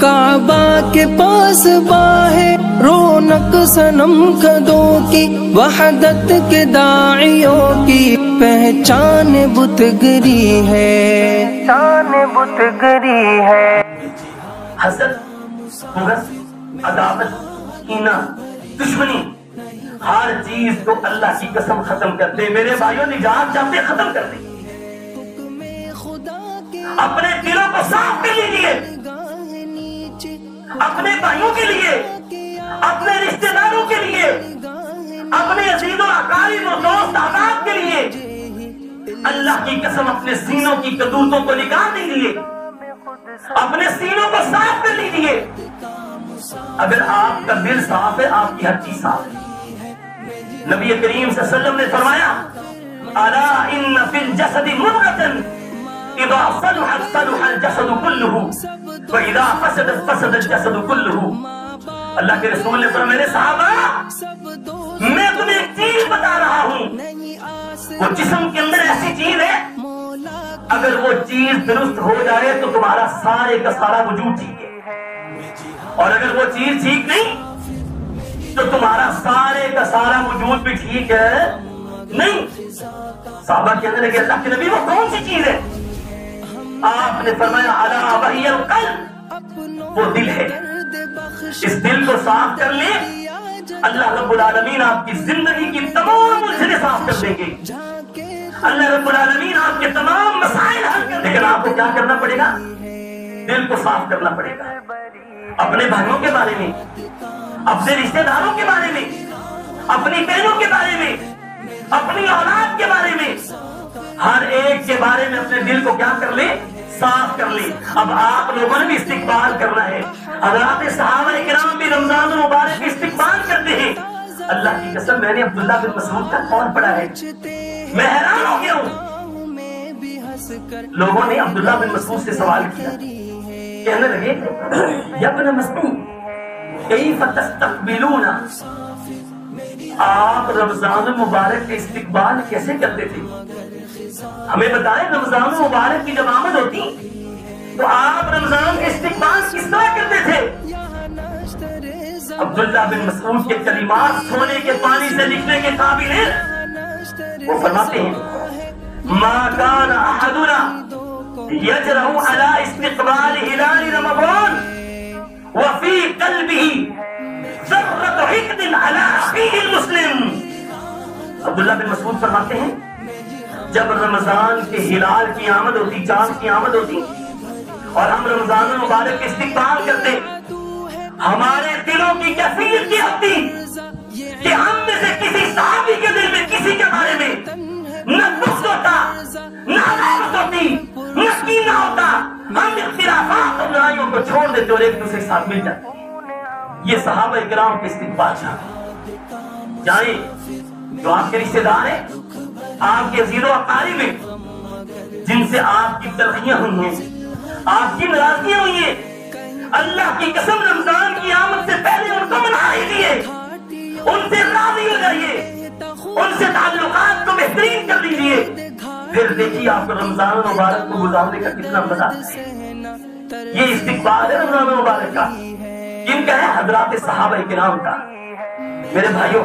کعبہ کے پاس باہے رونق صنم کدوں کی، وحدت کے داعیوں کی پہچان بت گری ہے، شان بت گری ہے۔ حسد، بغض، عداوت، کینہ، دشمنی، ہر چیز کو اللہ کی قسم ختم کر دے۔ میرے بھائیوں نجات چاہتے ختم کر دیں، اپنے دلوں کو صاف کر لیجیے، اپنے بھائیوں کے لیے، اپنے رشتہ داروں کے لیے، اپنے عزیز و اقارب و دوست احباب کے لیے اللہ کی قسم اپنے سینوں کی کدورتوں کو نکال دیجیے، اپنے سینوں کو صاف کر لیجیے۔ اگر آپ کا دل صاف ہے آپ کی ہر چیز صاف ہے۔ نبی کریم صلی اللہ علیہ وسلم نے فرمایا الا ان فی الجسد مضغۃ اذا صلحت صلح الجسد كله واذا فسدت فسد الجسد كله۔ اللہ کے رسول نے فرمایا میرے صحابہ میں تمہیں ایک چیز بتا رہا ہوں، وہ جسم کے اندر ایسی چیز ہے اگر وہ چیز درست ہو جائے تو تمہارا سارے کا سارا وجود ٹھیک ہے، اور اگر وہ چیز ٹھیک نہیں تو تمہارا سارے کا سارا وجود بھی ٹھیک ہے نہیں۔ صحابہ کے اندر کہ اللہ کے نبی وہ کون سی چیز ہے؟ آپ نے فرمایا الا وہی القلب، وہ دل ہے۔ اس دل کو صاف کر لیں، اللہ رب العالمین آپ کی زندگی کی تمام الجھنیں صاف کر دیں گے، اللہ رب العالمین آپ کے تمام مسائل حل کر دیں گے۔ لیکن آپ کو کیا کرنا پڑے گا؟ دل کو صاف کرنا پڑے گا، اپنے بھائیوں کے بارے میں، اپنے رشتہ داروں کے بارے میں، اپنی بہنوں کے بارے میں، اپنی اولاد کے بارے میں، ہر ایک کے بارے میں اپنے دل کو کیا کر لیں؟ صاف کر لیں۔ اب آپ لوگوں نے بھی استقبال کرنا ہے۔ حضرات صحابہ کرام بھی رمضان المبارک کے استقبال کرتے ہیں۔ اللہ کی قسم میں نے عبداللہ بن مسعود کا قول پڑھا ہے، میں حیران ہو گیا ہوں۔ لوگوں نے عبداللہ بن مسعود سے سوال کیا، کہنے لگے یا ابن مسعود کیف تستقبلون، آپ رمضان المبارک کے استقبال کیسے کرتے تھے؟ ہمیں بتائیں رمضان المبارک کی جب آمد ہوتی تو آپ رمضان کے استقبال کس طرح کرتے تھے؟ عبداللہ بن مسعود کے کلمات سونے کے پانی سے لکھنے کے قابل ہیں۔ وہ فرماتے ہیں ما کان احدنا یجرؤ علی استقبال ہلال رمضان وفی قلبہ ذرۃ حقد علی اخیہ المسلم۔ عبداللہ بن مسعود فرماتے ہیں جب رمضان کے ہلال کی آمد ہوتی، چاند کی آمد ہوتی اور ہم رمضان المبارک کے استقبال کرتے، ہمارے دلوں کی کیفیت یہ ہوتی کہ ہم میں سے کسی صحابی کے دل میں کسی کے بارے میں نہ بغض ہوتا، نہ عداوت ہوتی، نہ کینہ ہوتا، ہم اختلافات اور لڑائیوں کو چھوڑ دیتے اور ایک دوسرے کے ساتھ مل جاتے۔ یہ صحابہ کرام کے استقبال چاہتے۔ جائیں جو آپ کے رشتہ دار ہیں، آپ کے عزیز و اقارب ہیں، جن سے آپ کی تلخیاں ہوئی ہیں، آپ کی ناراضگیاں ہوئی ہیں، اللہ کی قسم رمضان کی آمد سے پہلے ان کو منا لیجیے، ان سے راضی ہو جائیے، ان سے تعلقات کو بہترین کر لیجیے، پھر دیکھیے آپ کو رمضان مبارک کو گزارنے کا کتنا مزہ ہے۔ یہ استقبال ہے رمضان مبارک کا، ان کا ہے حضرات صحابہ کرام کا۔ میرے بھائیوں